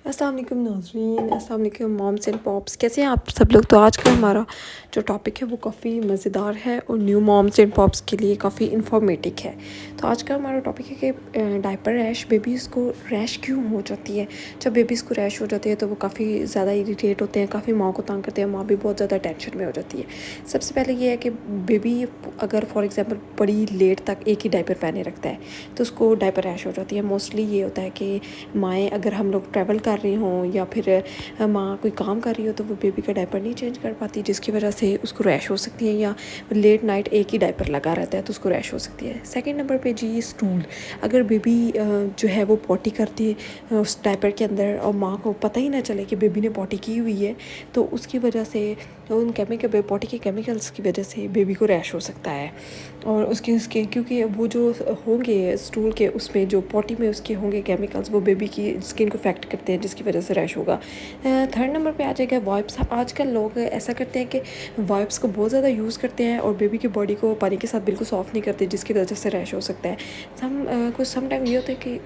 अस्सलाम वालेकुम नाज़रीन, अस्सलाम वालेकुम मॉम्स एंड पॉप्स, कैसे हैं आप सब लोग। तो आज का हमारा जो टॉपिक है वो काफ़ी मज़ेदार है और न्यू मॉम्स एंड पॉप्स के लिए काफ़ी इन्फॉर्मेटिव है। तो आज का हमारा टॉपिक है कि डायपर रैश, बेबीज़ को रैश क्यों हो जाती है। जब बेबीज़ को रैश हो जाती है तो वो काफ़ी ज़्यादा इरिटेट होते हैं, काफ़ी माँ को तंग करते हैं, माँ भी बहुत ज़्यादा टेंशन में हो जाती है। सबसे पहले ये है कि बेबी अगर फॉर एग्ज़ाम्पल बड़ी लेट तक एक ही डायपर पहने रखता है तो उसको डायपर रैश हो जाती है। मोस्टली ये होता है कि माएँ, अगर हम लोग ट्रैवल कर रही हों या फिर माँ कोई काम कर रही हो तो वो बेबी का डायपर नहीं चेंज कर पाती, जिसकी वजह से उसको रैश हो सकती है, या लेट नाइट एक ही डायपर लगा रहता है तो उसको रैश हो सकती है। सेकंड नंबर पे जी स्टूल, अगर बेबी जो है वो पॉटी करती है उस डायपर के अंदर और माँ को पता ही ना चले कि बेबी ने पॉटी की हुई है, तो उसकी वजह से उन केमिकल पॉटी के केमिकल्स की वजह से बेबी को रैश हो सकता है। और उसके क्योंकि वो जो होंगे स्टूल के उसमें जो पॉटी में उसके होंगे केमिकल्स, वो बेबी की स्किन को इफेक्ट करते हैं, जिसकी वजह से रैश होगा। थर्ड नंबर पे आ जाएगा वाइप्स। आजकल लोग ऐसा करते हैं कि वाइप्स को बहुत ज़्यादा यूज़ करते हैं और बेबी की बॉडी को पानी के साथ बिल्कुल सॉफ्ट नहीं करते, जिसकी वजह से रैश हो सकता है। कुछ सम टाइम ये होता है कि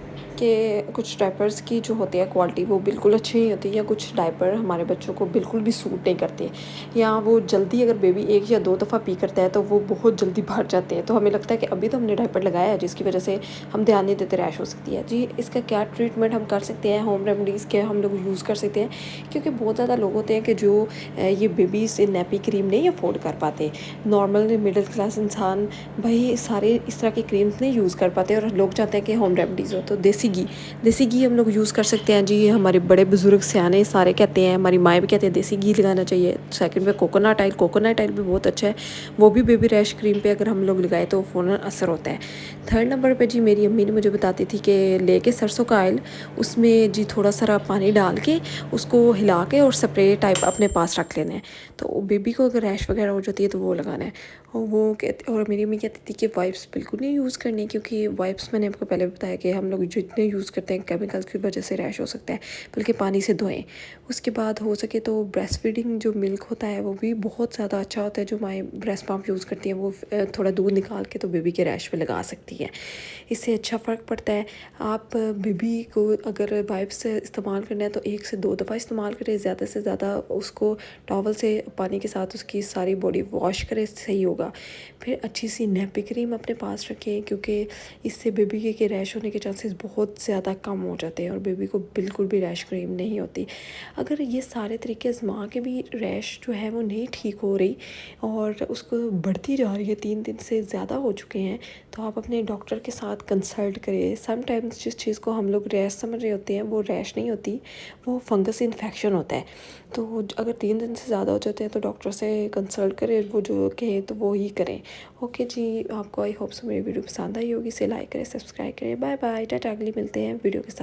कुछ डायपर्स की जो होती है क्वालिटी वो बिल्कुल अच्छी नहीं होती, या कुछ डायपर हमारे बच्चों को बिल्कुल भी सूट नहीं करते, या वो जल्दी, अगर बेबी 1 या 2 दफ़ा पी करता है तो वो बहुत जल्दी भर जाते हैं, तो हमें लगता है कि अभी तो हमने डायपर लगाया है, जिसकी वजह से हम ध्यान नहीं देते, रैश हो सकती है। जी इसका क्या ट्रीटमेंट हम कर सकते हैं, होम रेमेडीज़ क्या हम लोग यूज़ कर सकते हैं, क्योंकि बहुत ज़्यादा लोग होते हैं कि जो ये बेबीज़ से नैपी क्रीम नहीं अफोर्ड कर पाते। नॉर्मल मिडिल क्लास इंसान भाई सारे इस तरह की क्रीम्स नहीं यूज़ कर पाते, और लोग चाहते हैं कि होम रेमेडीज़ हो। तो देसी घी हम लोग यूज़ कर सकते हैं जी। हमारे बड़े बुजुर्ग सियाने सारे कहते हैं, हमारी माएँ भी कहते हैं देसी घी लगाना चाहिए। सेकंड पे कोकोनट ऑयल भी बहुत अच्छा है, वो भी बेबी रैश क्रीम पे अगर हम लोग लगाए तो फ़ौरन असर होता है। थर्ड नंबर पे जी मेरी अम्मी ने मुझे बताती थी कि लेके सरसों का ऑयल, उसमें जी थोड़ा सारा पानी डाल के उसको हिला के और स्प्रे टाइप अपने पास रख लेना है, तो बेबी को अगर रैश वगैरह हो जाती है तो वो लगाना है। और वो कहते, और मेरी अम्मी कहती थी कि वाइप्स बिल्कुल नहीं यूज़ करनी, क्योंकि वाइप्स मैंने आपको पहले बताया कि हम लोग जितने यूज़ करते हैं केमिकल्स की वजह से रैश हो सकता है, बल्कि पानी से धोएं। उसके बाद हो सके तो ब्रेस्ट फीडिंग जो मिल्क होता है वो भी बहुत ज़्यादा अच्छा होता है, जो माएँ ब्रेस्ट पम्प यूज़ करती हैं वो थोड़ा दूध निकाल के तो बेबी के रैश पे लगा सकती है, इससे अच्छा फ़र्क पड़ता है। आप बेबी को अगर वाइप्स इस्तेमाल करना है तो 1 से 2 दफ़ा इस्तेमाल करें, ज़्यादा से ज़्यादा उसको टॉवल से पानी के साथ उसकी सारी बॉडी वॉश करें, सही होगा। फिर अच्छी सी नैपी क्रीम अपने पास रखें, क्योंकि इससे बेबी के रैश होने के चांसेस बहुत ज़्यादा कम हो जाते हैं और बेबी को बिल्कुल भी रैश क्रीम नहीं होती। अगर ये सारे तरीके आजमा के भी रैश जो है वो नहीं ठीक हो रही और उसको बढ़ती जा रही है, 3 दिन से ज़्यादा हो चुके हैं, तो आप अपने डॉक्टर के साथ कंसल्ट करें। समटाइम्स जिस चीज़ को हम लोग रैश समझ रहे होते हैं वो रैश नहीं होती, वो फंगस इन्फेक्शन होता है। तो अगर 3 दिन से ज़्यादा हो जाते हैं तो डॉक्टर से कंसल्ट करें, वो जो कहें तो वो ही करें। ओके जी, आपको आई होप सो मेरी वीडियो पसंद आई होगी, इसे लाइक करें, सब्सक्राइब करें। बाय बाय, टाटा, अगली मिलते हैं वीडियो के साथ।